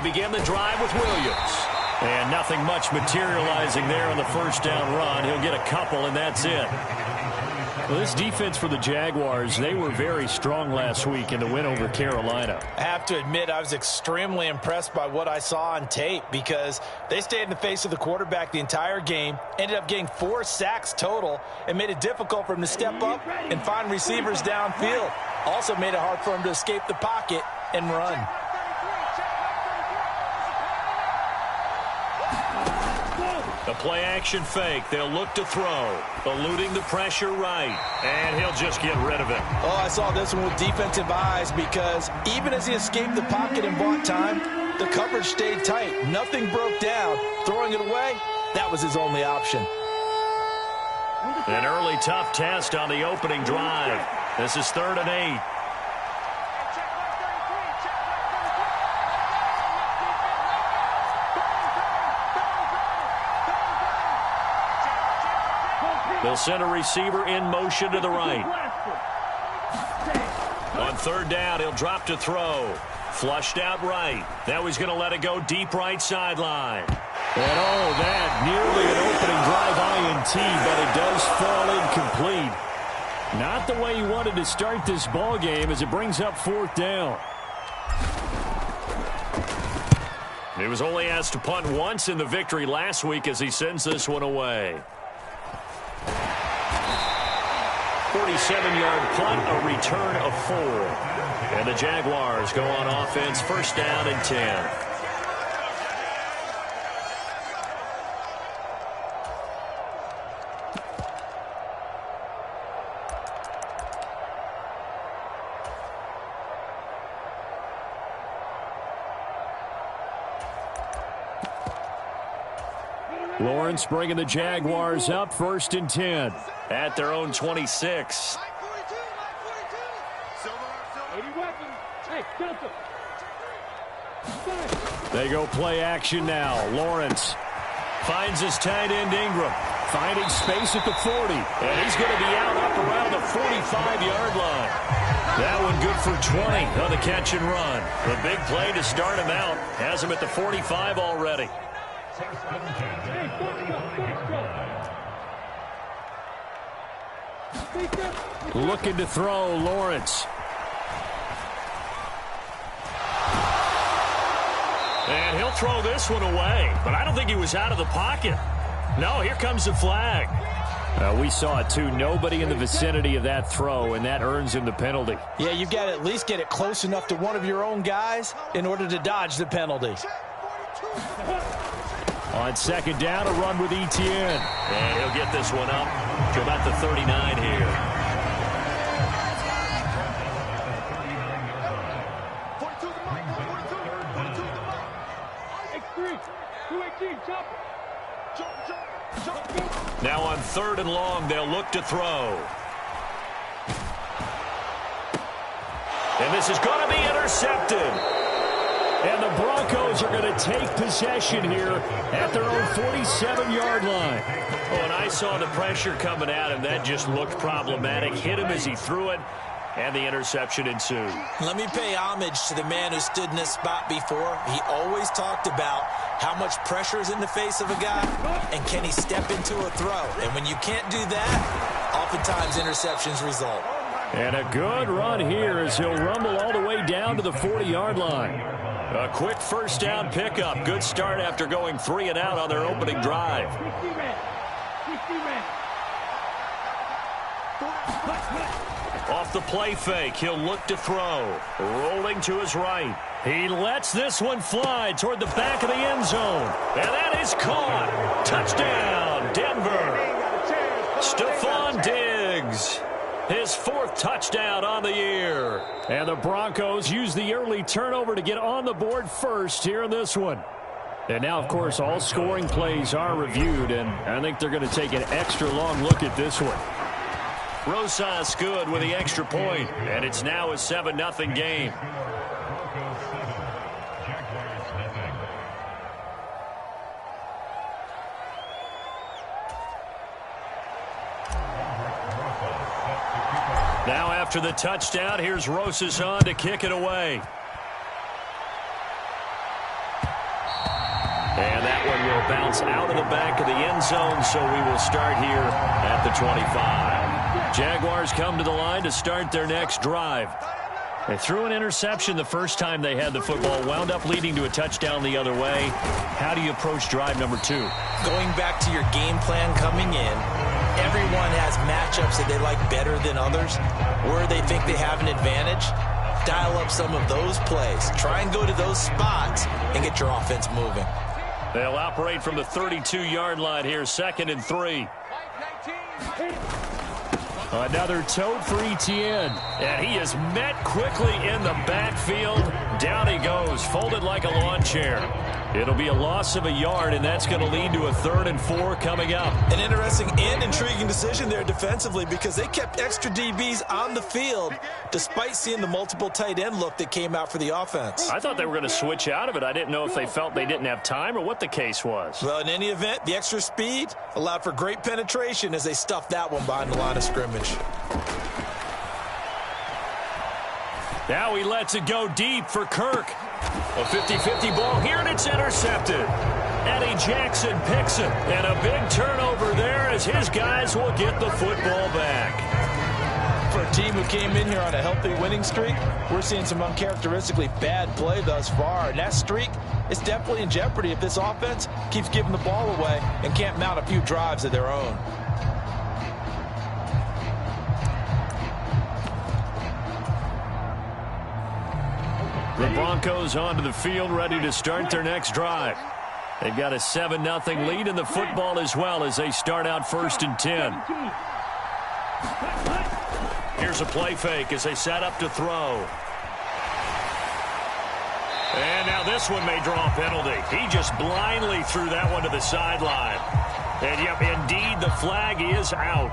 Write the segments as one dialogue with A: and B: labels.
A: begin the drive with Williams. And nothing much materializing there on the first down run. He'll get a couple, and that's it. Well, this defense for the Jaguars, they were very strong last week in the win over Carolina.
B: I have to admit, I was extremely impressed by what I saw on tape because they stayed in the face of the quarterback the entire game, ended up getting 4 sacks total, and made it difficult for him to step up and find receivers downfield. Also made it hard for him to escape the pocket and run.
A: The play-action fake. They'll look to throw. Eluding the pressure right. And he'll just get rid of it.
B: Oh, I saw this one with defensive eyes because even as he escaped the pocket and bought time, the coverage stayed tight. Nothing broke down. Throwing it away, that was his only option.
A: An early tough test on the opening drive. This is 3rd and 8. They'll send a receiver in motion to the right. On 3rd down, he'll drop to throw. Flushed out right. Now he's going to let it go deep right sideline. And oh, that nearly an opening drive INT, but it does fall incomplete. Not the way he wanted to start this ball game as it brings up 4th down. He was only asked to punt once in the victory last week as he sends this one away. 47-yard punt, a return of 4. And the Jaguars go on offense, 1st down and 10. Lawrence bringing the Jaguars up, 1st and 10 at their own 26. They go play action now. Lawrence finds his tight end Ingram, finding space at the 40, and he's going to be out up around the 45-yard line. That one good for 20 on the catch and run. The big play to start him out has him at the 45 already. Looking to throw, Lawrence. And he'll throw this one away, but I don't think he was out of the pocket. No, here comes the flag. We saw it too. Nobody in the vicinity of that throw, and that earns him the penalty.
B: Yeah, you've got to at least get it close enough to one of your own guys in order to dodge the penalty.
A: On 2nd down, a run with Etienne. And he'll get this one up to about the 39 here. Now on 3rd and long, they'll look to throw. And this is going to be intercepted. And the Broncos are going to take possession here at their own 47-yard line. Oh, and I saw the pressure coming at him. That just looked problematic. Hit him as he threw it, and the interception ensued.
B: Let me pay homage to the man who stood in this spot before. He always talked about how much pressure is in the face of a guy, and can he step into a throw. And when you can't do that, oftentimes interceptions result.
A: And a good run here as he'll rumble all the way down to the 40-yard line. A quick 1st down pickup. Good start after going 3 and out on their opening drive. Off the play fake, he'll look to throw. Rolling to his right. He lets this one fly toward the back of the end zone. And that is caught. Touchdown, Denver. Stephon Diggs. His 4th touchdown on the year. And the Broncos use the early turnover to get on the board first here in this one. And now, of course, all scoring plays are reviewed, and I think they're going to take an extra long look at this one. Rosas good with the extra point, and it's now a 7-0 game. Now after the touchdown, here's Rosas on to kick it away. And that one will bounce out of the back of the end zone, so we will start here at the 25. Jaguars come to the line to start their next drive. They threw an interception the first time they had the football, wound up leading to a touchdown the other way. How do you approach drive number 2?
B: Going back to your game plan coming in, everyone has matchups that they like better than others, where they think they have an advantage. Dial up some of those plays. Try and go to those spots and get your offense moving.
A: They'll operate from the 32-yard line here, 2nd and 3. Another tote for Etienne. And he is met quickly in the backfield. Down he goes, folded like a lawn chair. It'll be a loss of a yard, and that's going to lead to a 3rd and 4 coming up.
B: An interesting and intriguing decision there defensively, because they kept extra DBs on the field despite seeing the multiple tight end look that came out for the offense.
A: I thought they were going to switch out of it. I didn't know if they felt they didn't have time or what the case was.
B: Well, in any event, the extra speed allowed for great penetration as they stuffed that one behind the line of scrimmage.
A: Now he lets it go deep for Kirk. A 50-50 ball here, and it's intercepted. Eddie Jackson picks it, and a big turnover there as his guys will get the football back.
B: For a team who came in here on a healthy winning streak, we're seeing some uncharacteristically bad play thus far, and that streak is definitely in jeopardy if this offense keeps giving the ball away and can't mount a few drives of their own.
A: The Broncos onto the field, ready to start their next drive. They've got a 7-0 lead in the football as well as they start out 1st and 10. Here's a play fake as they set up to throw. And now this one may draw a penalty. He just blindly threw that one to the sideline. And yep, indeed, the flag is out.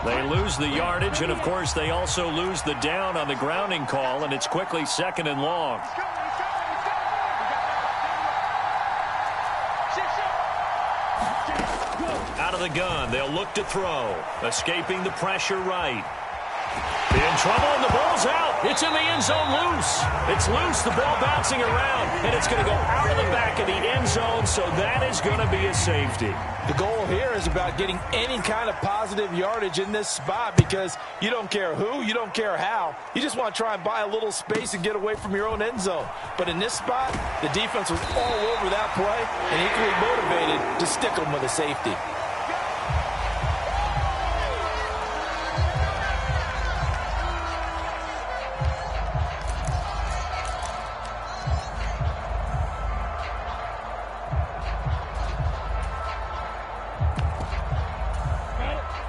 A: They lose the yardage, and of course they also lose the down on the grounding call, and it's quickly 2nd and long. Out of the gun, they'll look to throw. Escaping the pressure right. In trouble, and the ball's out. It's in the end zone loose. It's loose, the ball bouncing around, and it's going to go out of the back of the end zone, so that is going to be a safety.
B: The goal here is about getting any kind of positive yardage in this spot, because you don't care who, you don't care how. You just want to try and buy a little space and get away from your own end zone. But in this spot, the defense was all over that play and equally motivated to stick them with a safety.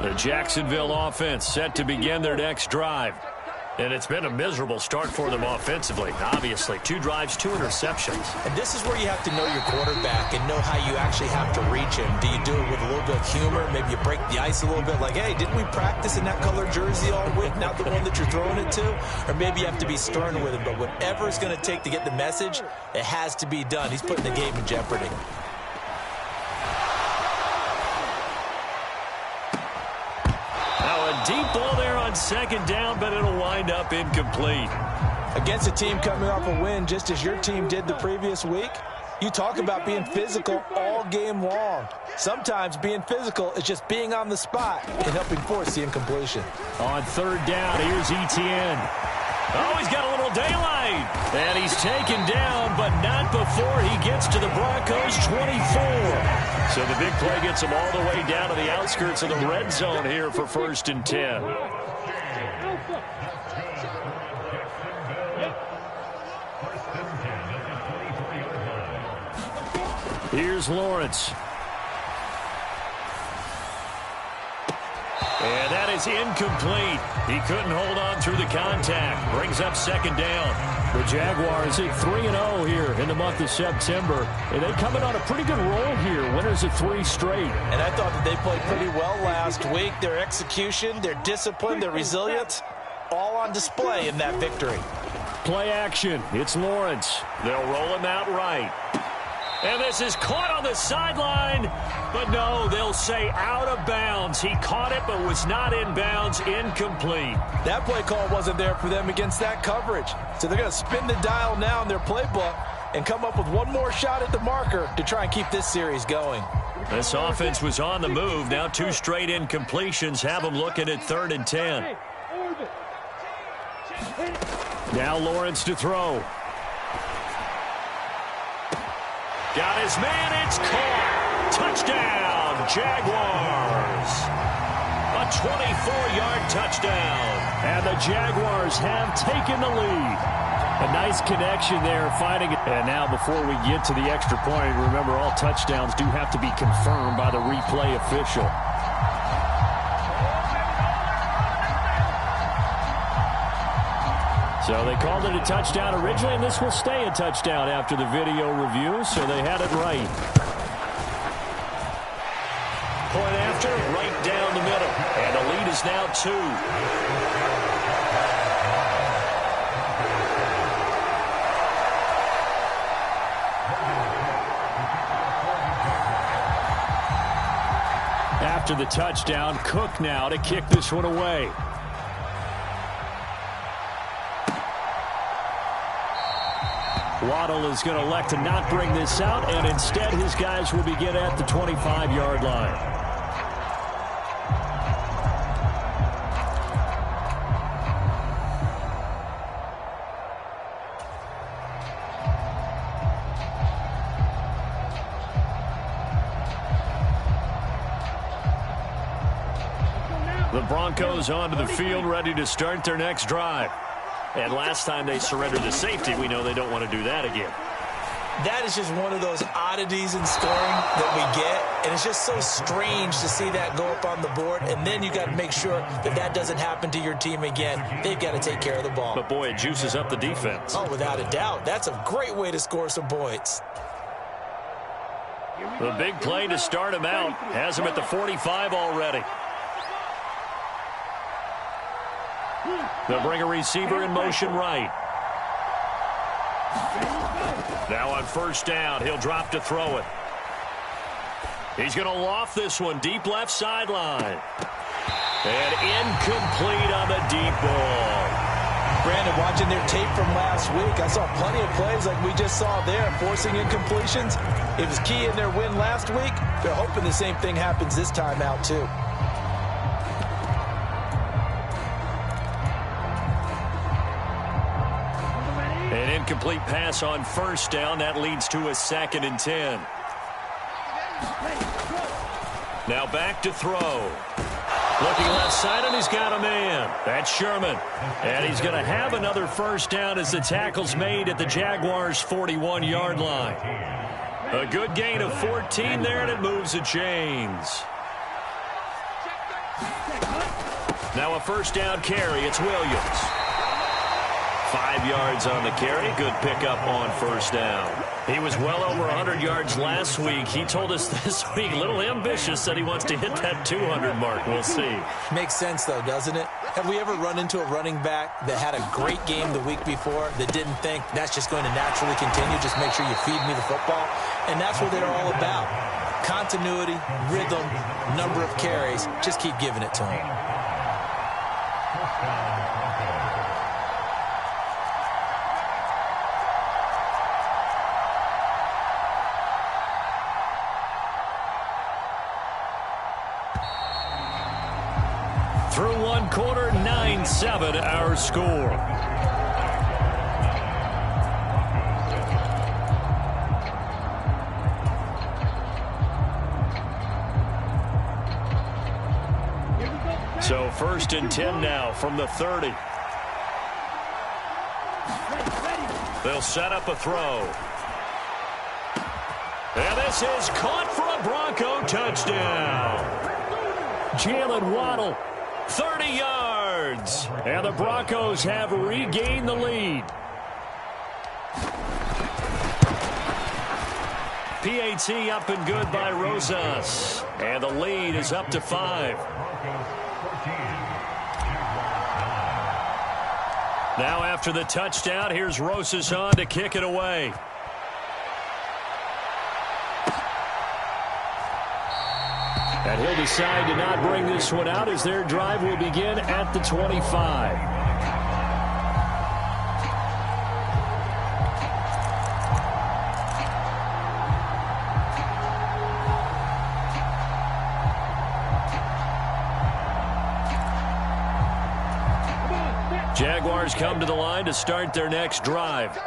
A: The Jacksonville offense set to begin their next drive. And it's been a miserable start for them offensively, obviously. 2 drives, 2 interceptions.
B: And this is where you have to know your quarterback and know how you actually have to reach him. Do you do it with a little bit of humor? Maybe you break the ice a little bit, like, hey, didn't we practice in that colored jersey all week, not the one that you're throwing it to? Or maybe you have to be stern with him. But whatever it's going to take to get the message, it has to be done. He's putting the game in jeopardy.
A: Deep ball there on 2nd down, but it'll wind up incomplete.
B: Against a team coming off a win just as your team did the previous week, you talk about being physical all game long. Sometimes being physical is just being on the spot and helping force the incompletion.
A: On 3rd down, here's Etienne. Oh, he's got a little daylight. And he's taken down, but not before he gets to the Broncos' 24. So the big play gets him all the way down to the outskirts of the red zone here for 1st and 10. Here's Lawrence. And that is incomplete. He couldn't hold on through the contact. Brings up 2nd down. The Jaguars at 3-0 here in the month of September. And they coming on a pretty good roll here. Winners of 3 straight.
B: And I thought that they played pretty well last week. Their execution, their discipline, their resilience, all on display in that victory.
A: Play action. It's Lawrence. They'll roll him out right. And this is caught on the sideline. But no, they'll say out of bounds. He caught it but was not in bounds. Incomplete.
B: That play call wasn't there for them against that coverage. So they're going to spin the dial now in their playbook and come up with one more shot at the marker to try and keep this series going.
A: This offense was on the move. Now 2 straight incompletions have them looking at 3rd and 10. Now Lawrence to throw. Got his man. It's caught. Touchdown, Jaguars. A 24-yard touchdown. And the Jaguars have taken the lead. A nice connection there, finding it. And now before we get to the extra point, remember all touchdowns do have to be confirmed by the replay official. So they called it a touchdown originally, and this will stay a touchdown after the video review, so they had it right. Point after, right down the middle. And the lead is now 2. After the touchdown, Cook now to kick this one away. Waddle is going to elect to not bring this out, and instead his guys will begin at the 25-yard line. The Broncos onto the field, ready to start their next drive. And last time they surrendered the safety, we know they don't want to do that again.
B: That is just one of those oddities in scoring that we get, and it's just so strange to see that go up on the board, and then you got to make sure that that doesn't happen to your team again. They've got to take care of the ball.
A: But, boy, it juices up the defense.
B: Oh, without a doubt. That's a great way to score some points.
A: The big play to start him out has him at the 45 already. They'll bring a receiver in motion right. Now on first down, he'll drop to throw it. He's going to loft this one deep left sideline. And incomplete on the deep ball.
B: Brandon, watching their tape from last week, I saw plenty of plays like we just saw there, forcing incompletions. It was key in their win last week. They're hoping the same thing happens this time out, too.
A: An incomplete pass on first down. That leads to a 2nd and 10. Now back to throw. Looking left side, and he's got a man. That's Sherman. And he's going to have another first down as the tackle's made at the Jaguars' 41-yard line. A good gain of 14 there, and it moves the chains. Now a first down carry. It's Williams. 5 yards on the carry. Good pickup on first down. He was well over 100 yards last week. He told us this week, a little ambitious, that he wants to hit that 200 mark. We'll see.
B: Makes sense, though, doesn't it? Have we ever run into a running back that had a great game the week before that didn't think that's just going to naturally continue? Just make sure you feed me the football. And that's what they're all about. Continuity, rhythm, number of carries. Just keep giving it to him.
A: Through one quarter, 9-7 our score. So 1st and 10 now from the 30. They'll set up a throw. And this is caught for a Bronco touchdown. Jalen Waddle. 30 yards. And the Broncos have regained the lead. PAT up and good by Rosas. And the lead is up to 5. Now after the touchdown, here's Rosas on to kick it away. And he'll decide to not bring this one out as their drive will begin at the 25. Jaguars come to the line to start their next drive.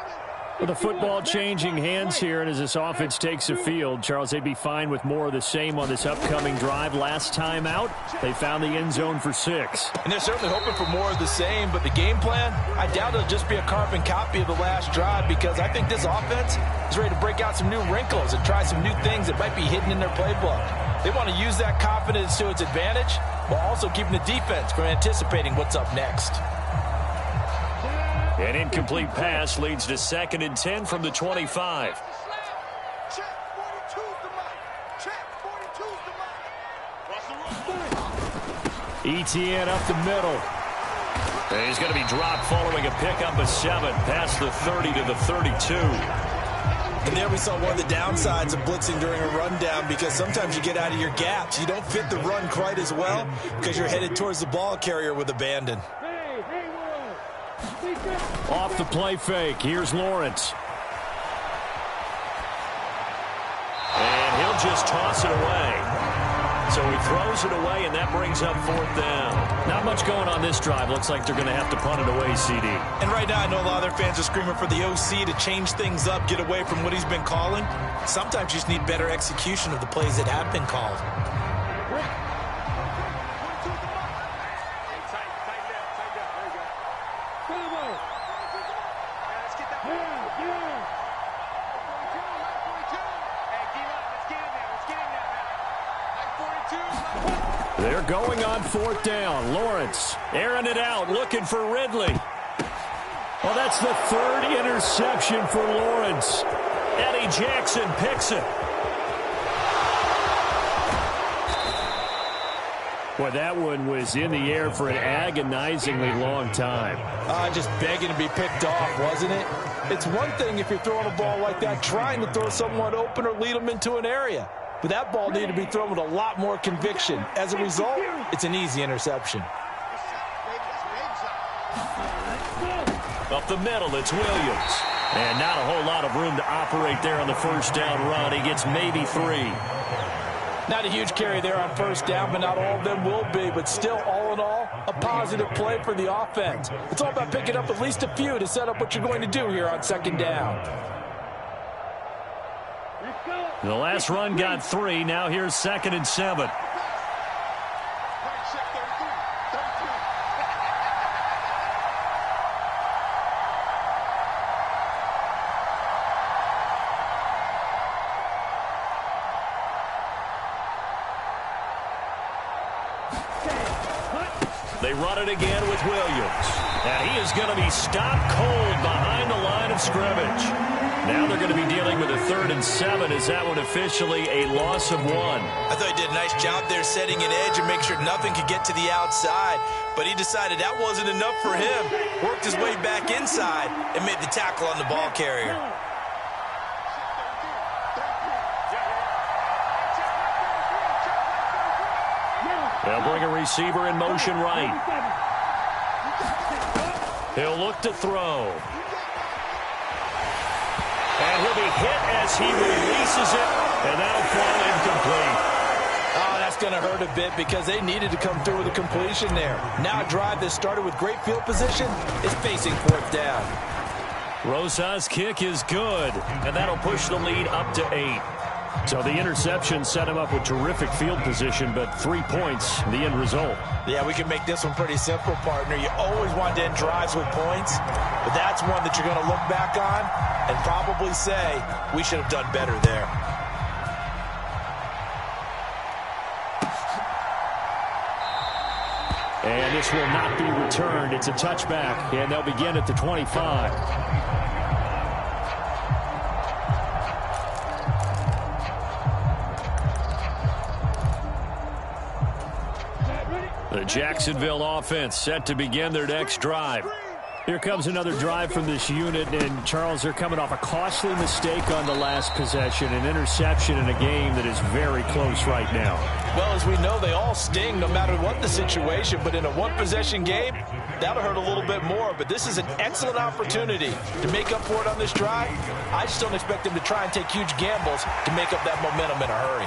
A: With the football changing hands here, and as this offense takes the field, Charles, they'd be fine with more of the same on this upcoming drive. Last time out, they found the end zone for 6.
B: And they're certainly hoping for more of the same, but the game plan, I doubt it'll just be a carbon copy of the last drive, because I think this offense is ready to break out some new wrinkles and try some new things that might be hidden in their playbook. They want to use that confidence to its advantage, while also keeping the defense from anticipating what's up next.
A: An incomplete pass leads to 2nd and 10 from the 25. Etienne up the middle. And he's going to be dropped following a pickup of 7 past the 30 to the 32.
B: And there we saw one of the downsides of blitzing during a rundown, because sometimes you get out of your gaps. You don't fit the run quite as well because you're headed towards the ball carrier with abandon.
A: Off the play fake, here's Lawrence. And he'll just toss it away. So he throws it away, and that brings up 4th down. Not much going on this drive. Looks like they're going to have to punt it away, CD.
B: And right now, I know a lot of their fans are screaming for the OC to change things up, get away from what he's been calling. Sometimes you just need better execution of the plays that have been called.
A: They're going on 4th down. Lawrence airing it out, looking for Ridley. Well, that's the 3rd interception for Lawrence. Eddie Jackson picks it. Boy, that one was in the air for an agonizingly long time.
B: Just begging to be picked off, wasn't it? It's one thing if you're throwing a ball like that, trying to throw someone open or lead them into an area. But that ball needed to be thrown with a lot more conviction. As a result, it's an easy interception.
A: Up the middle, it's Williams. And not a whole lot of room to operate there on the 1st down run. He gets maybe 3.
B: Not a huge carry there on 1st down, but not all of them will be. But still, all in all, a positive play for the offense. It's all about picking up at least a few to set up what you're going to do here on 2nd down.
A: The last run got 3. Now here's 2nd and 7. They run it again with Williams. And he is going to be stopped cold behind the line of scrimmage. Now they're going to be dealing with a 3rd and 7. Is that one officially a loss of 1?
B: I thought he did a nice job there setting an edge and make sure nothing could get to the outside. But he decided that wasn't enough for him. Worked his way back inside and made the tackle on the ball carrier.
A: They'll bring a receiver in motion right. He'll look to throw. And he'll be hit as he releases it, and that'll fall incomplete.
B: Oh, that's going to hurt a bit because they needed to come through with a completion there. Now a drive that started with great field position is facing 4th down.
A: Rosas' kick is good, and that'll push the lead up to 8. So the interception set him up with terrific field position, but 3 points, the end result.
B: Yeah, we can make this one pretty simple, partner. You always want to end drives with points, but that's one that you're going to look back on and probably say, we should have done better there.
A: And this will not be returned. It's a touchback, and they'll begin at the 25. The Jacksonville offense set to begin their next drive. Here comes another drive from this unit, and Charles, they're coming off a costly mistake on the last possession, an interception in a game that is very close right now.
B: Well, as we know, they all sting no matter what the situation, but in a one-possession game, that'll hurt a little bit more. But this is an excellent opportunity to make up for it on this drive. I just don't expect them to try and take huge gambles to make up that momentum in a hurry.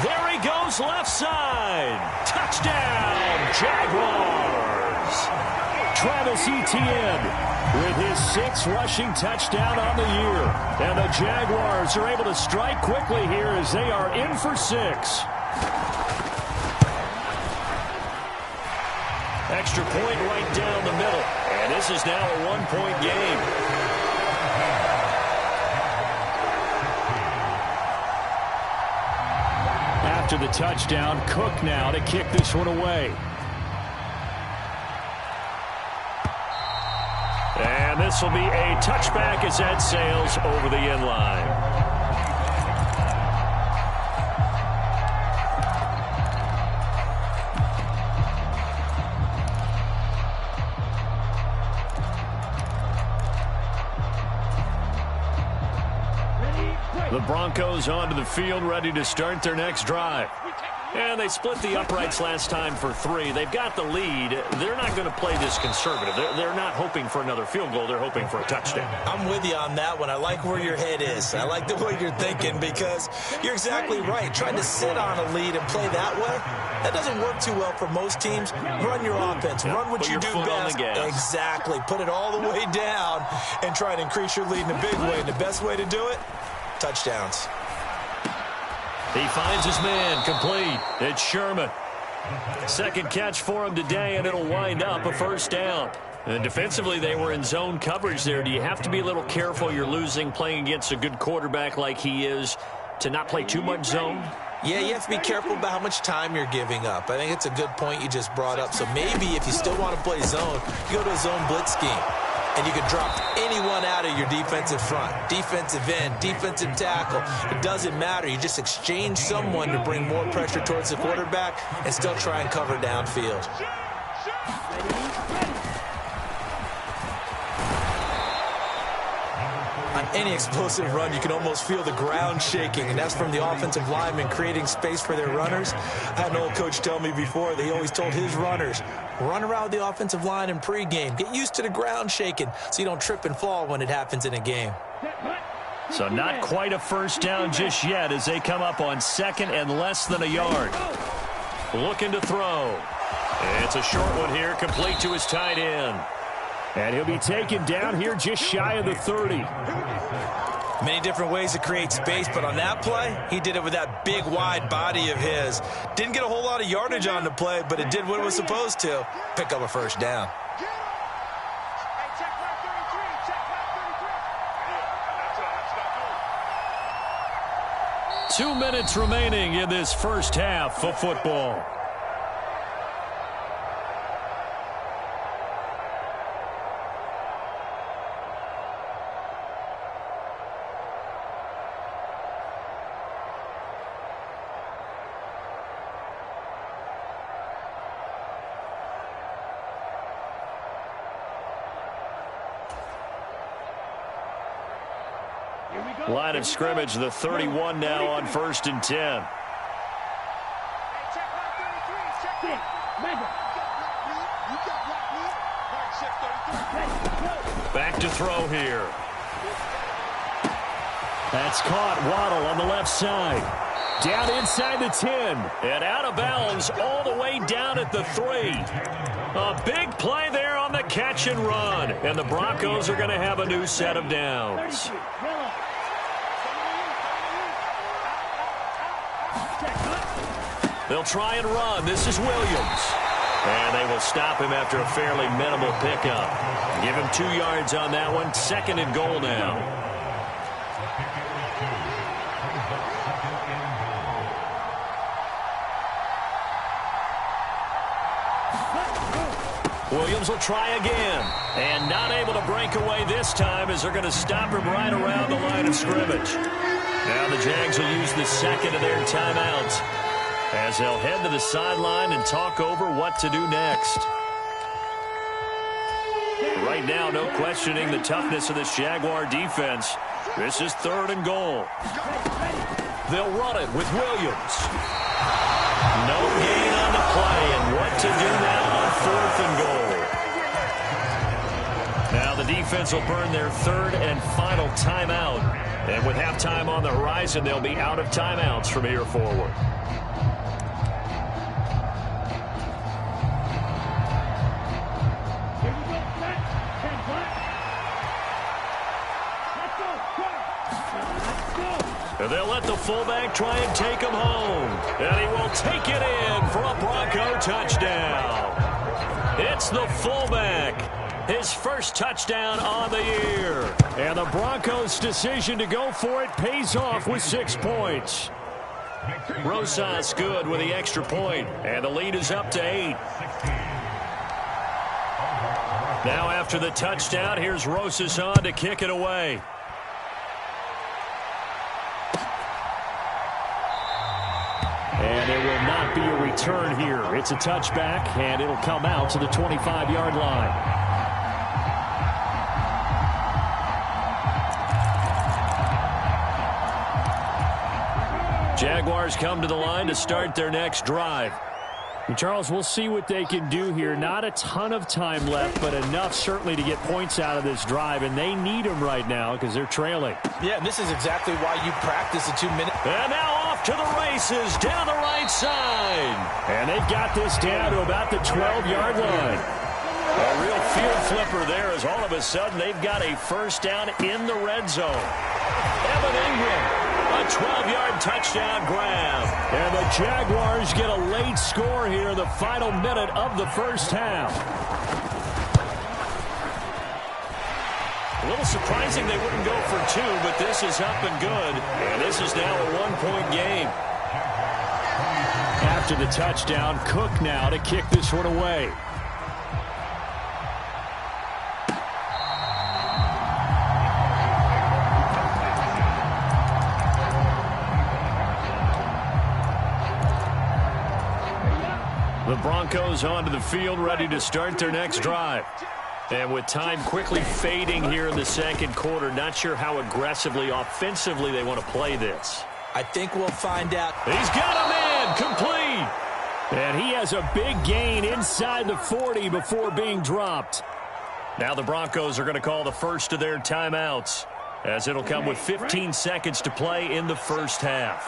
A: There he goes, left side. Touchdown, Jaguars. Travis Etienne with his 6th rushing touchdown on the year. And the Jaguars are able to strike quickly here as they are in for 6. Extra point right down the middle. And this is now a 1-point game. After the touchdown, Cook now to kick this one away. And this will be a touchback as that sails over the end line. The Broncos onto the field, ready to start their next drive. And they split the uprights last time for 3. They've got the lead. They're not going to play this conservative. They're not hoping for another field goal. They're hoping for a touchdown.
B: I'm with you on that one. I like where your head is. I like the way you're thinking because you're exactly right. Trying to sit on a lead and play that way, that doesn't work too well for most teams. Run your offense. Run what you do best. Exactly. Put it all the way down and try and increase your lead in a big way. And the best way to do it, touchdowns.
A: He finds his man, complete. It's Sherman. Second catch for him today, and it'll wind up a first down. And defensively, they were in zone coverage there. Do you have to be a little careful? You're losing, playing against a good quarterback like he is, to not play too much zone?
B: Yeah, you have to be careful about how much time you're giving up. I think it's a good point you just brought up. So maybe if you still want to play zone, you go to a zone blitz scheme. And you can drop anyone out of your defensive front, defensive end, defensive tackle. It doesn't matter. You just exchange someone to bring more pressure towards the quarterback and still try and cover downfield. On any explosive run, you can almost feel the ground shaking, and that's from the offensive linemen creating space for their runners. I had an old coach tell me before, he always told his runners, run around the offensive line in pregame. Get used to the ground shaking so you don't trip and fall when it happens in a game.
A: So not quite a first down just yet as they come up on 2nd and less than a yard. Looking to throw. It's a short one here, complete to his tight end. And he'll be taken down here just shy of the 30.
B: Many different ways to create space, but on that play, he did it with that big, wide body of his. Didn't get a whole lot of yardage on the play, but it did what it was supposed to. Pick up a first down.
A: Two minutes remaining in this first half of football. Line of scrimmage, the 31 now on 1st and 10. Back to throw here. That's caught. Waddle on the left side. Down inside the 10. And out of bounds all the way down at the 3. A big play there on the catch and run. And the Broncos are going to have a new set of downs. They'll try and run. This is Williams. And they will stop him after a fairly minimal pickup. Give him 2 yards on that one. 2nd and goal now. Williams will try again. And not able to break away this time as they're going to stop him right around the line of scrimmage. Now the Jags will use the 2nd of their timeouts as they'll head to the sideline and talk over what to do next. Right now, no questioning the toughness of this Jaguar defense. This is 3rd and goal. They'll run it with Williams. No gain on the play, and what to do now on 4th and goal. Now the defense will burn their 3rd and final timeout. And with halftime on the horizon, they'll be out of timeouts from here forward. And they'll let the fullback try and take him home. And he will take it in for a Bronco touchdown. It's the fullback. His first touchdown on the year. And the Broncos' decision to go for it pays off with 6 points. Rosas good with the extra point. And the lead is up to 8. Now after the touchdown, here's Rosas on to kick it away. And there will not be a return here. It's a touchback, and it'll come out to the 25-yard line. Jaguars come to the line to start their next drive. And Charles, we'll see what they can do here. Not a ton of time left, but enough certainly to get points out of this drive, and they need them right now because they're trailing.
B: Yeah, this is exactly why you practice a 2-minute.
A: And now off to the races down the right side. And they've got this down to about the 12-yard line. A real field flipper there as all of a sudden they've got a first down in the red zone. Evan Ingram. A 12-yard touchdown grab. And the Jaguars get a late score here in the final minute of the first half. A little surprising they wouldn't go for 2, but this is up and good. And this is now a 1-point game. After the touchdown, Cook now to kick this one away. The Broncos onto the field, ready to start their next drive. And with time quickly fading here in the second quarter, not sure how aggressively, offensively they want to play this.
B: I think we'll find out.
A: He's got a man complete. And he has a big gain inside the 40 before being dropped. Now the Broncos are going to call the first of their timeouts, as it'll come with 15 seconds to play in the first half.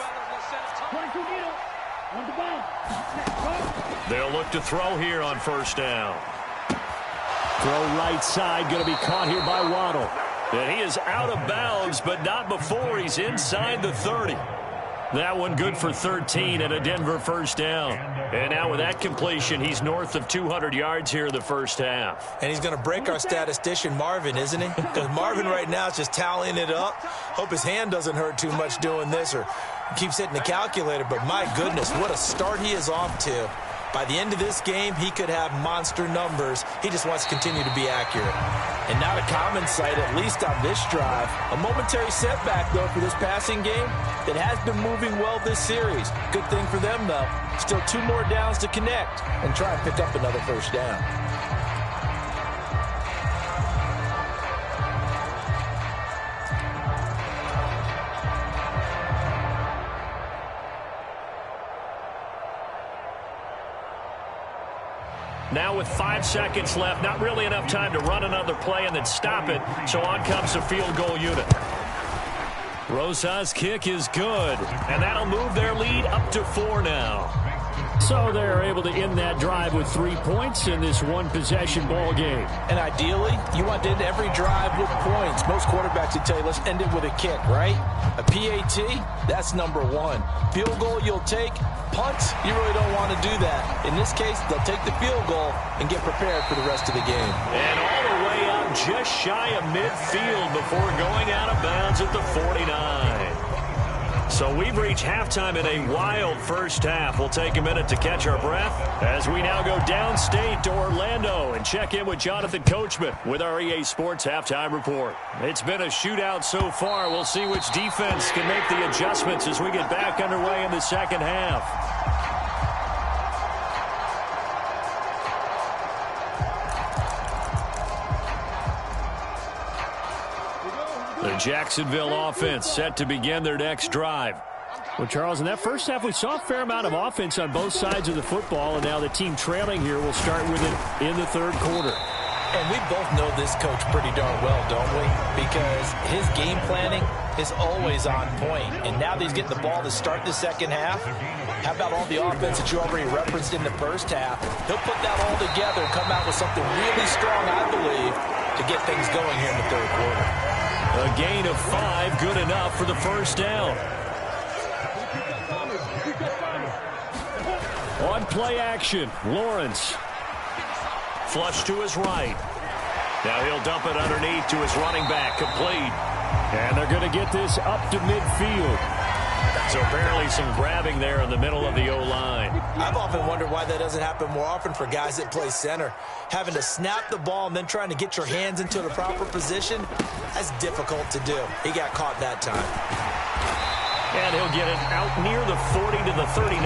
A: They'll look to throw here on first down. Throw right side, going to be caught here by Waddle. And he is out of bounds, but not before he's inside the 30. That one good for 13 and a Denver first down. And now with that completion, he's north of 200 yards here in the first half.
B: And he's going to break our statistician Marvin, isn't he? Because Marvin right now is just tallying it up. Hope his hand doesn't hurt too much doing this or keeps hitting the calculator. But my goodness, what a start he is off to. By the end of this game, he could have monster numbers. He just wants to continue to be accurate. And not a common sight, at least on this drive. A momentary setback, though, for this passing game that has been moving well this series. Good thing for them, though. Still 2 more downs to connect and try and pick up another first down.
A: Now with 5 seconds left, not really enough time to run another play and then stop it. So on comes the field goal unit. Rosas' kick is good, and that'll move their lead up to 4 now. So they're able to end that drive with 3 points in this one-possession ball game.
B: And ideally, you want to end every drive with points. Most quarterbacks would tell you, let's end it with a kick, right? A PAT, that's number 1. Field goal you'll take. Punts, you really don't want to do that. In this case, they'll take the field goal and get prepared for the rest of the game.
A: And all the way up just shy of midfield before going out of bounds at the 49. So we've reached halftime in a wild first half. We'll take a minute to catch our breath as we now go downstate to Orlando and check in with Jonathan Coachman with our EA Sports Halftime Report. It's been a shootout so far. We'll see which defense can make the adjustments as we get back underway in the second half. Jacksonville offense set to begin their next drive.
C: Well, Charles, in that first half, we saw a fair amount of offense on both sides of the football, and now the team trailing here will start with it in the third quarter.
B: And we both know this coach pretty darn well, don't we? Because his game planning is always on point. And now that he's getting the ball to start the second half, how about all the offense that you already referenced in the first half? He'll put that all together and come out with something really strong, I believe, to get things going here in the third quarter.
A: A gain of 5, good enough for the first down. On play action, Lawrence. Flush to his right. Now he'll dump it underneath to his running back, complete.
C: And they're going to get this up to midfield.
A: So apparently some grabbing there in the middle of the O-line.
B: I've often wondered why that doesn't happen more often for guys that play center. Having to snap the ball and then trying to get your hands into the proper position, that's difficult to do. He got caught that time.
A: And he'll get it out near the 40 to the 39.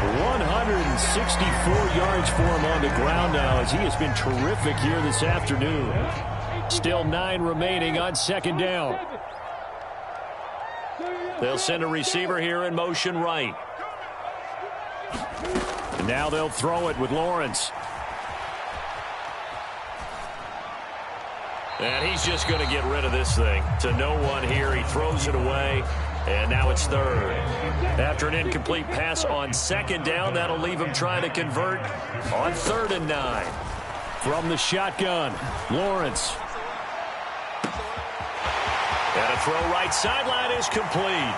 C: 164 yards for him on the ground now as he has been terrific here this afternoon. Still 9 remaining on second down.
A: They'll send a receiver here in motion right.
C: And now they'll throw it with Lawrence.
A: And he's just going to get rid of this thing. To no one here. He throws it away. And now it's third. After an incomplete pass on second down, that'll leave him trying to convert on 3rd and 9.
C: From the shotgun, Lawrence.
A: And a throw right sideline is complete.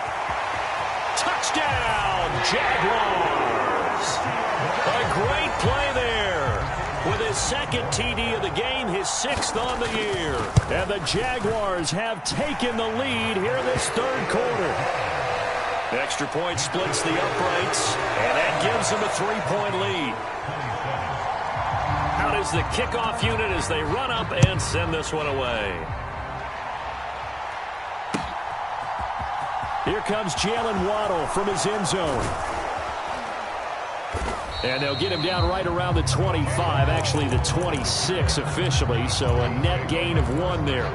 A: Touchdown, Jaguars. A great play there. With his second TD of the game, his 6th on the year.
C: And the Jaguars have taken the lead here this third quarter.
A: Extra point splits the uprights, and that gives them a 3-point lead. Out is the kickoff unit as they run up and send this one away.
C: Here comes Jalen Waddle from his end zone. And they'll get him down right around the 25, actually the 26 officially, so a net gain of 1 there.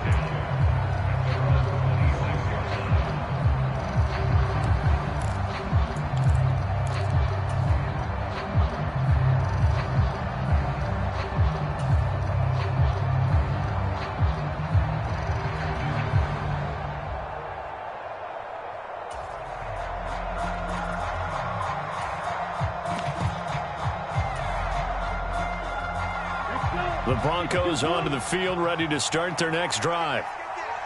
A: The Broncos onto the field, ready to start their next drive.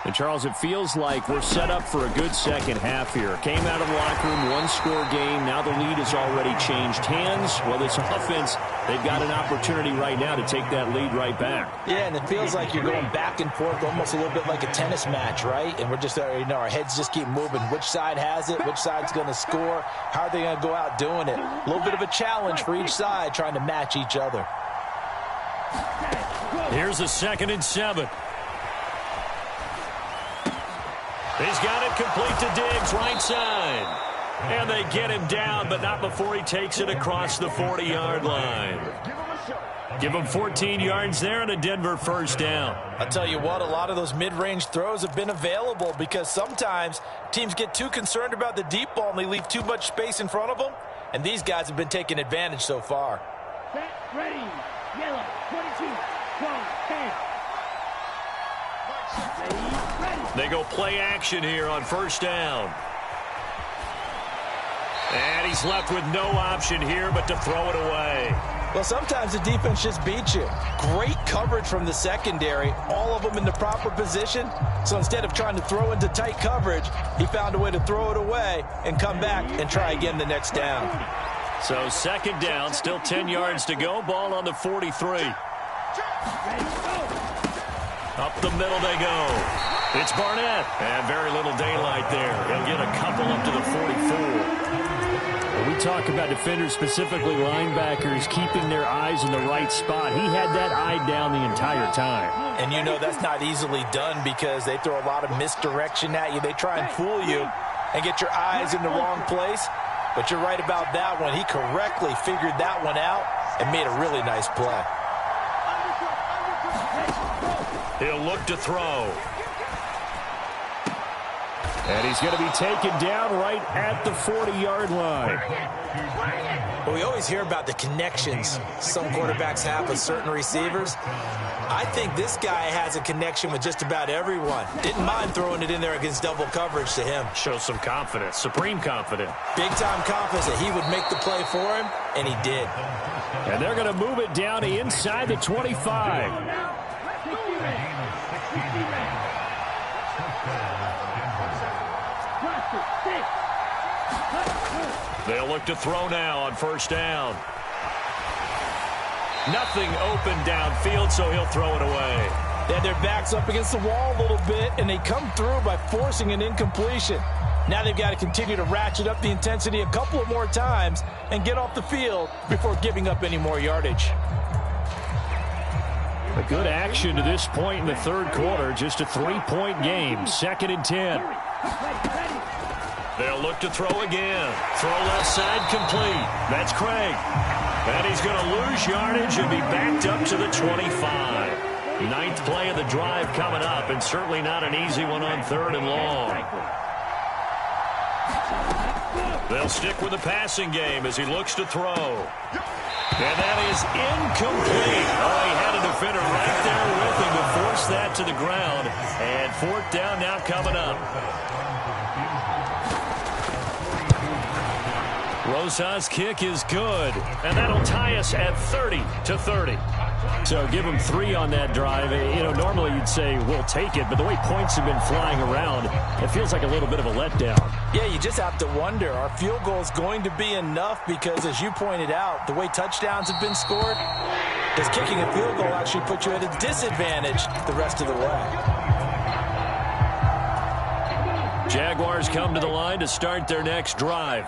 C: And, Charles, it feels like we're set up for a good second half here. Came out of the locker room, 1-score game. Now the lead has already changed hands. Well, this offense, they've got an opportunity right now to take that lead right back.
B: Yeah, and it feels like you're going back and forth, almost a little bit like a tennis match, right? And we're just, our heads just keep moving. Which side has it? Which side's going to score? How are they going to go out doing it? A little bit of a challenge for each side, trying to match each other.
A: Here's a 2nd and 7. He's got it complete to Diggs, right side. And they get him down, but not before he takes it across the 40-yard line. Give him 14 yards there and a Denver first down.
B: I'll tell you what, a lot of those mid-range throws have been available because sometimes teams get too concerned about the deep ball and they leave too much space in front of them. And these guys have been taking advantage so far.
D: Set, ready, yellow, 22, 12, 10.
A: They go play action here on first down. And he's left with no option here but to throw it away.
B: Well, sometimes the defense just beats you. Great coverage from the secondary, all of them in the proper position. So instead of trying to throw into tight coverage, he found a way to throw it away and come back and try again the next down.
A: So second down, still 10 yards to go. Ball on the 43. Up the middle they go. It's Barnett. And very little daylight there. He'll get a couple up to the 44.
C: We talk about defenders, specifically linebackers, keeping their eyes in the right spot. He had that eye down the entire time.
B: And you know that's not easily done because they throw a lot of misdirection at you. They try and fool you and get your eyes in the wrong place. But you're right about that one. He correctly figured that one out and made a really nice play.
A: He'll look to throw.
C: And he's going to be taken down right at the 40-yard line.
B: Well, we always hear about the connections some quarterbacks have with certain receivers. I think this guy has a connection with just about everyone. Didn't mind throwing it in there against double coverage to him.
A: Shows some confidence, supreme confidence.
B: Big-time confidence that he would make the play for him, and he did.
C: And they're going to move it down to inside the 25.
A: They'll look to throw now on first down. Nothing open downfield, so he'll throw it away.
B: They had their backs up against the wall a little bit, and they come through by forcing an incompletion. Now they've got to continue to ratchet up the intensity a couple of more times and get off the field before giving up any more yardage.
C: A good action to this point in the third quarter. Just a 3-point game. 2nd and 10.
A: They'll look to throw again. Throw left side complete. That's Craig. And he's going to lose yardage and be backed up to the 25. 9th play of the drive coming up, and certainly not an easy one on 3rd and long. They'll stick with the passing game as he looks to throw. And that is incomplete. Oh, he had a defender right there with him to force that to the ground. And 4th down now coming up. Rosas' kick is good, and that'll tie us at 30-30.
C: So give them 3 on that drive. You know, normally you'd say we'll take it, but the way points have been flying around, it feels like a little bit of a letdown.
B: Yeah, you just have to wonder, are field goals going to be enough? Because as you pointed out, the way touchdowns have been scored, does kicking a field goal actually put you at a disadvantage the rest of the way?
A: Jaguars come to the line to start their next drive.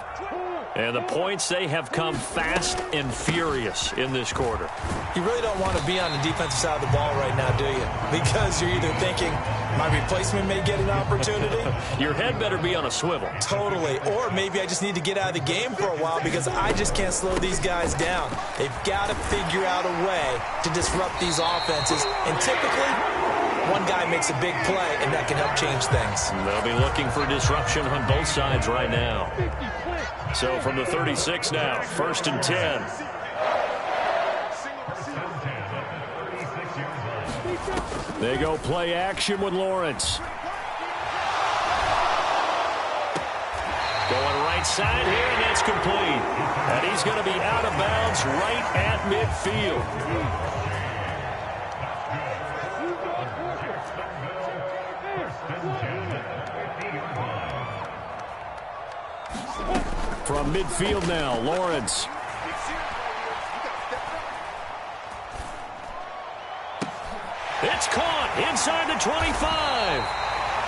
A: And the points, they have come fast and furious in this quarter.
B: You really don't want to be on the defensive side of the ball right now, do you? Because you're either thinking, my replacement may get an opportunity.
A: Your head better be on a swivel.
B: Totally. Or maybe I just need to get out of the game for a while because I just can't slow these guys down. They've got to figure out a way to disrupt these offenses. And typically, one guy makes a big play, and that can help change things.
A: They'll be looking for disruption on both sides right now. So from the 36 now, 1st and 10.
C: They go play action with Lawrence.
A: Going right side here, and that's complete. And he's going to be out of bounds right at midfield.
C: From midfield now, Lawrence.
A: It's caught inside the 25.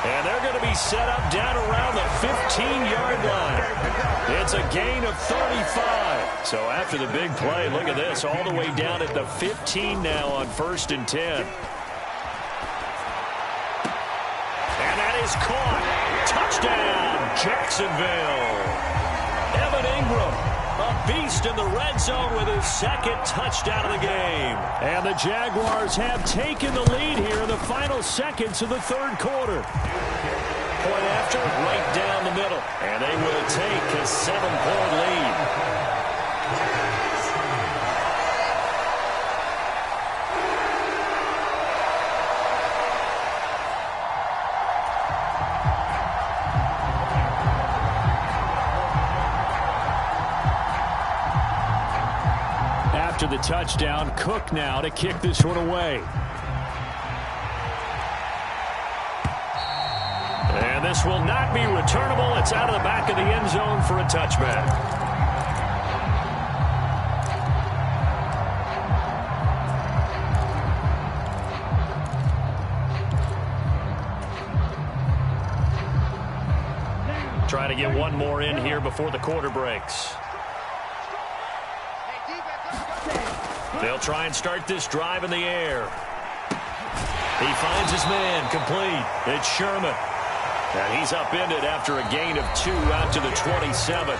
A: And they're going to be set up down around the 15-yard line. It's a gain of 35. So after the big play, look at this, all the way down at the 15 now on 1st and 10. And that is caught. Touchdown, Jacksonville. Evan Ingram, a beast in the red zone with his 2nd touchdown of the game.
C: And the Jaguars have taken the lead here in the final seconds of the 3rd quarter.
A: Point after, right down the middle. And they will take a 7-point lead.
C: After the touchdown, Cook now to kick this one away.
A: And this will not be returnable. It's out of the back of the end zone for a touchback. Try to get one more in here before the quarter breaks. They'll try and start this drive in the air. He finds his man, complete. It's Sherman. And he's upended after a gain of 2 out to the 27.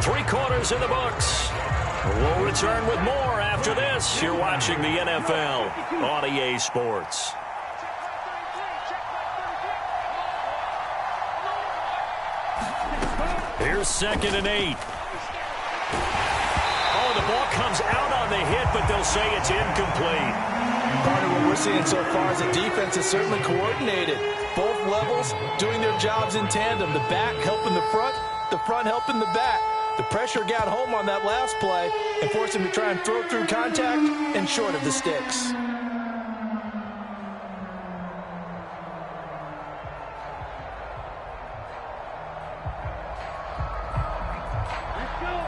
A: 3 quarters in the books. We'll return with more after this. You're watching the NFL on EA Sports. Here's 2nd and 8. Oh, the ball comes out on the hit, but they'll say it's incomplete.
B: Part of what we're seeing so far is the defense is certainly coordinated. Both levels doing their jobs in tandem. The back helping the front helping the back. The pressure got home on that last play and forced him to try and throw through contact and short of the sticks.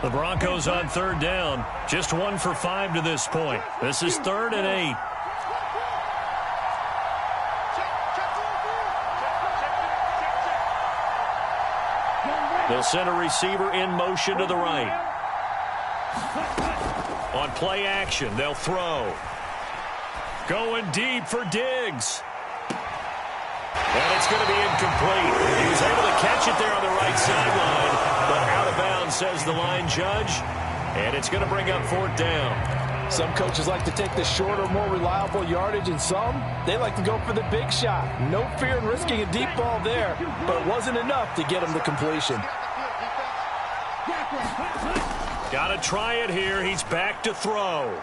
A: The Broncos on 3rd down. Just 1 for 5 to this point. This is 3rd and 8. They'll send a receiver in motion to the right. On play action, they'll throw. Going deep for Diggs. And it's going to be incomplete. He was able to catch it there on the right sideline, but out of bounds, says the line judge. And it's going to bring up 4th down.
B: Some coaches like to take the shorter, more reliable yardage, and some, they like to go for the big shot. No fear in risking a deep ball there, but it wasn't enough to get him the completion.
A: Got to try it here. He's back to throw.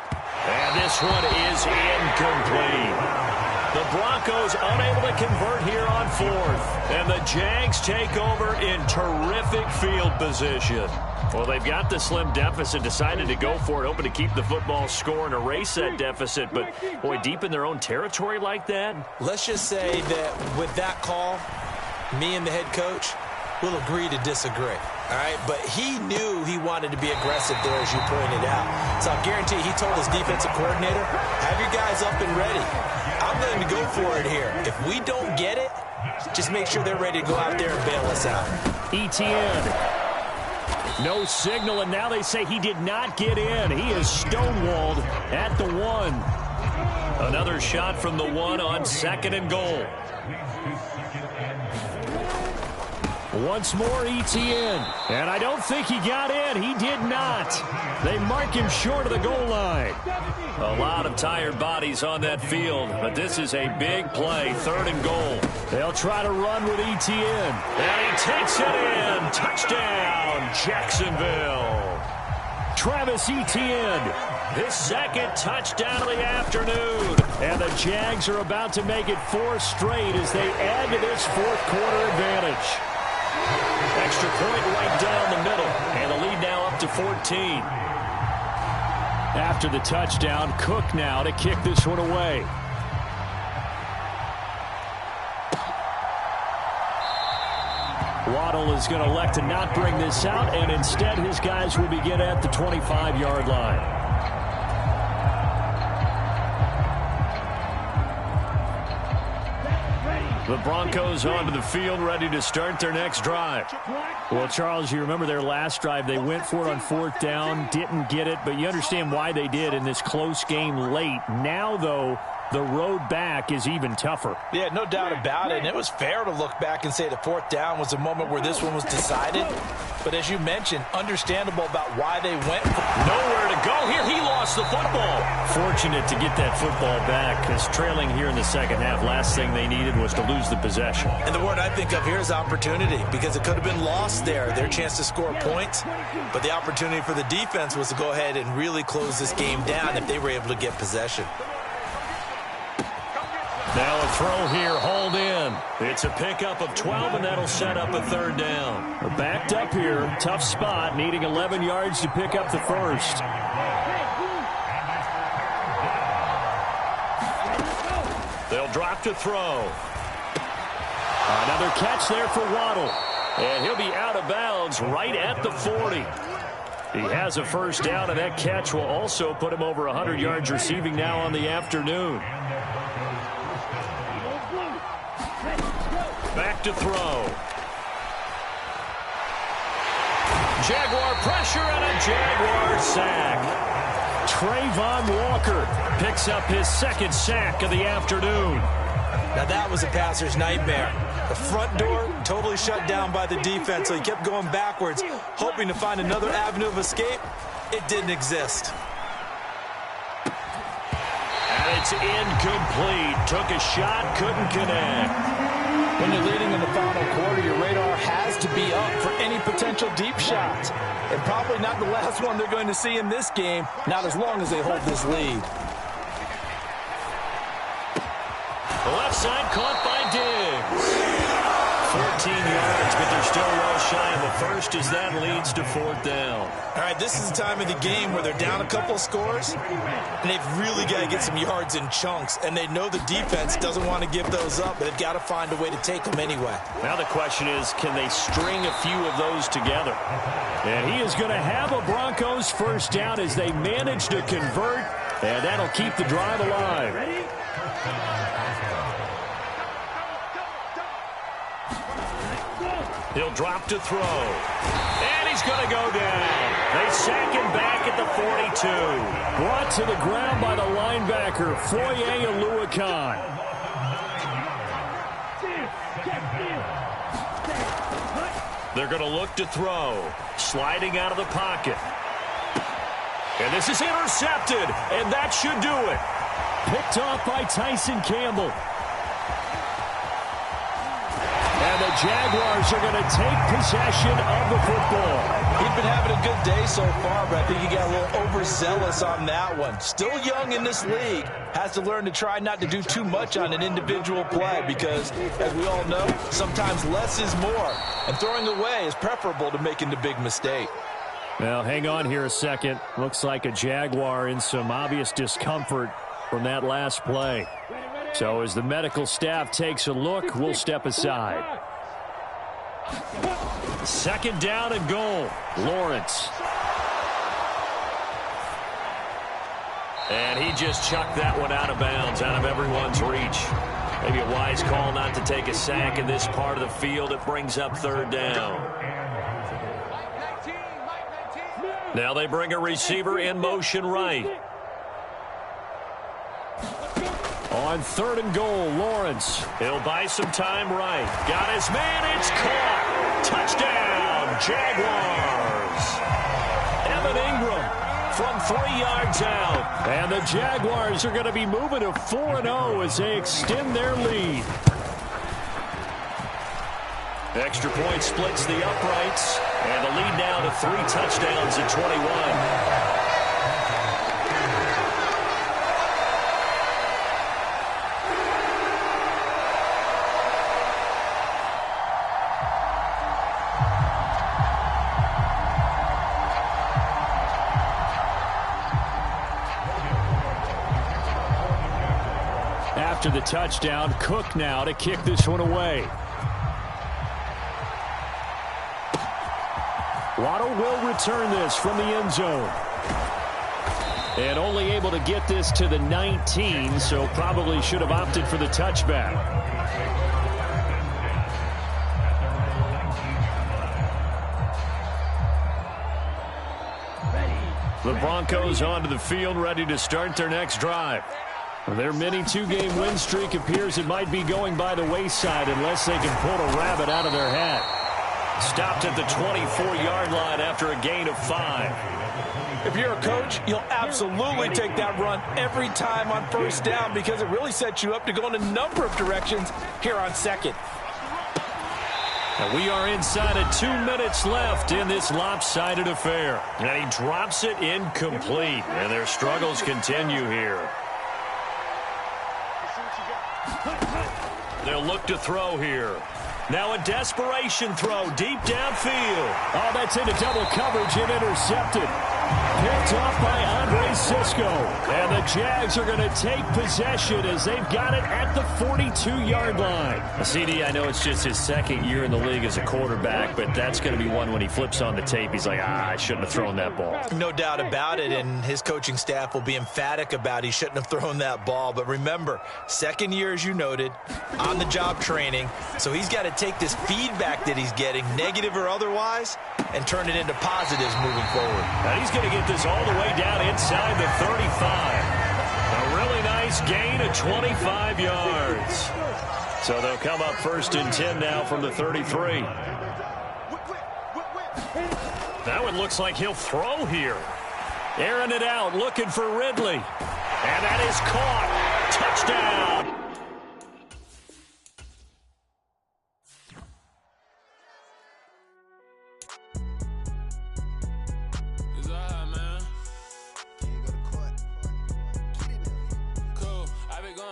A: And this one is incomplete. The Broncos unable to convert here on 4th. And the Jags take over in terrific field position. Well, they've got the slim deficit, decided to go for it, hoping to keep the football score and erase that deficit. But, boy, deep in their own territory like that.
B: Let's just say that with that call, me and the head coach will agree to disagree. All right, but he knew he wanted to be aggressive there, as you pointed out. So I'll guarantee he told his defensive coordinator, have your guys up and ready. I'm willing to go for it here. If we don't get it, just make sure they're ready to go out there and bail us out.
A: ETN. No signal, and now they say he did not get in. He is stonewalled at the 1. Another shot from the 1 on 2nd and goal. Once more, ETN. And I don't think he got in. He did not. They mark him short of the goal line. A lot of tired bodies on that field, but this is a big play, 3rd and goal. They'll try to run with ETN. And he takes it in. Touchdown, Jacksonville. Travis Etienne, his 2nd touchdown of the afternoon. And the Jags are about to make it 4 straight as they add to this 4th quarter advantage. Extra point right down the middle, and the lead now up to 14. After the touchdown, Cook now to kick this one away. Waddle is going to elect to not bring this out, and instead his guys will begin at the 25-yard line. The Broncos onto the field, ready to start their next drive. Well, Charles, you remember their last drive. They went for it on 4th down, didn't get it, but you understand why they did in this close game late. Now, though, the road back is even tougher.
B: Yeah, no doubt about it. And it was fair to look back and say the 4th down was a moment where this one was decided. But as you mentioned, understandable about why they went.
A: Nowhere to go here. He lost the football. Fortunate to get that football back, because trailing here in the second half, last thing they needed was to lose the possession.
B: And the word I think of here is opportunity, because it could have been lost there, their chance to score points. But the opportunity for the defense was to go ahead and really close this game down if they were able to get possession.
A: Now a throw here, hauled in. It's a pickup of 12, and that'll set up a 3rd down. We're backed up here. Tough spot, needing 11 yards to pick up the 1st. They'll drop to throw. Another catch there for Waddle. And he'll be out of bounds right at the 40. He has a 1st down, and that catch will also put him over 100 yards receiving now on the afternoon. Back to throw. Jaguar pressure and a Jaguar sack. Trayvon Walker picks up his 2nd sack of the afternoon.
B: Now that was a passer's nightmare. The front door totally shut down by the defense, so he kept going backwards, hoping to find another avenue of escape. It didn't exist.
A: And it's incomplete. Took a shot, couldn't connect.
B: When you're leading in the final quarter, your radar has to be up for any potential deep shots. And probably not the last one they're going to see in this game, not as long as they hold this lead.
A: The left side caught by Diggs. 14 yards, but they're still well shy of a first as that leads to fourth down.
B: All right, this is the time of the game where they're down a couple of scores, and they've really got to get some yards in chunks, and they know the defense doesn't want to give those up, but they've got to find a way to take them anyway.
A: Now the question is, can they string a few of those together?
C: And he is going to have a Broncos first down as they manage to convert, and that'll keep the drive alive.
D: Ready?
A: He'll drop to throw. And he's going to go down. They sack him back at the 42.
C: Brought to the ground by the linebacker, Foye Oluokun.
A: They're going to look to throw. Sliding out of the pocket. And this is intercepted. And that should do it.
C: Picked off by Tyson Campbell. And the Jaguars are going to take possession of the football.
B: He's been having a good day so far, but I think he got a little overzealous on that one. Still young in this league. Has to learn to try not to do too much on an individual play because, as we all know, sometimes less is more. And throwing away is preferable to making the big mistake.
C: Now, hang on here a second. Looks like a Jaguar in some obvious discomfort from that last play. So as the medical staff takes a look, we'll step aside.
A: Second down and goal.
C: Lawrence.
A: And he just chucked that one out of bounds, out of everyone's reach. Maybe a wise call not to take a sack in this part of the field. It brings up third down. Now they bring a receiver in motion right.
C: On third and goal, Lawrence.
A: He'll buy some time right. Got his man. It's caught. Touchdown, Jaguars. Evan Ingram from 3 yards out.
C: And the Jaguars are going to be moving to 4-0 as they extend their lead.
A: Extra point splits the uprights. And the lead now to 3 touchdowns at 21.
C: After the touchdown, Cook now to kick this one away. Waddle will return this from the end zone. And only able to get this to the 19, so probably should have opted for the touchback. The Broncos onto the field, ready to start their next drive. Their mini 2-game win streak appears it might be going by the wayside unless they can pull a rabbit out of their hat.
A: Stopped at the 24-yard line after a gain of 5.
B: If you're a coach, you'll absolutely take that run every time on first down because it really sets you up to go in a number of directions here on second.
A: And we are inside of 2 minutes left in this lopsided affair. And he drops it incomplete. And their struggles continue here. They'll look to throw here. Now a desperation throw deep downfield.
C: Oh, that's into double coverage and intercepted. Picked off by Andre Sisco. And the Jags are going to take possession as they've got it at the 42-yard line.
A: CD, I know it's just his second year in the league as a quarterback, but that's going to be one when he flips on the tape. He's like, I shouldn't have thrown that ball.
B: No doubt about it, and his coaching staff will be emphatic about he shouldn't have thrown that ball. But remember, second year, as you noted, on-the-job training, so he's got to take this feedback that he's getting, negative or otherwise, and turn it into positives moving forward.
A: And he's going to get this all the way down inside the 35. A really nice gain of 25 yards. So they'll come up first and 10 now from the 33. Now it looks like he'll throw here. Airing it out, looking for Ridley. And that is caught. Touchdown.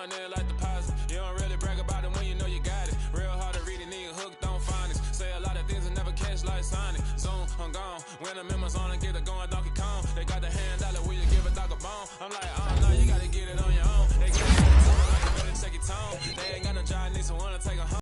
E: going in like deposit. You don't really brag about it when you know you got it. Real hard to read it, nigga hooked on phonics. Say a lot of things and never catch like Sonic. Zoom, I'm gone. When the members on and get it going Donkey Kong. They got the hand dollar, will you give a dog a bone? I'm like, oh no, you gotta get it on your own. They get it like you better check your tone. They ain't got no job, need someone to take a home.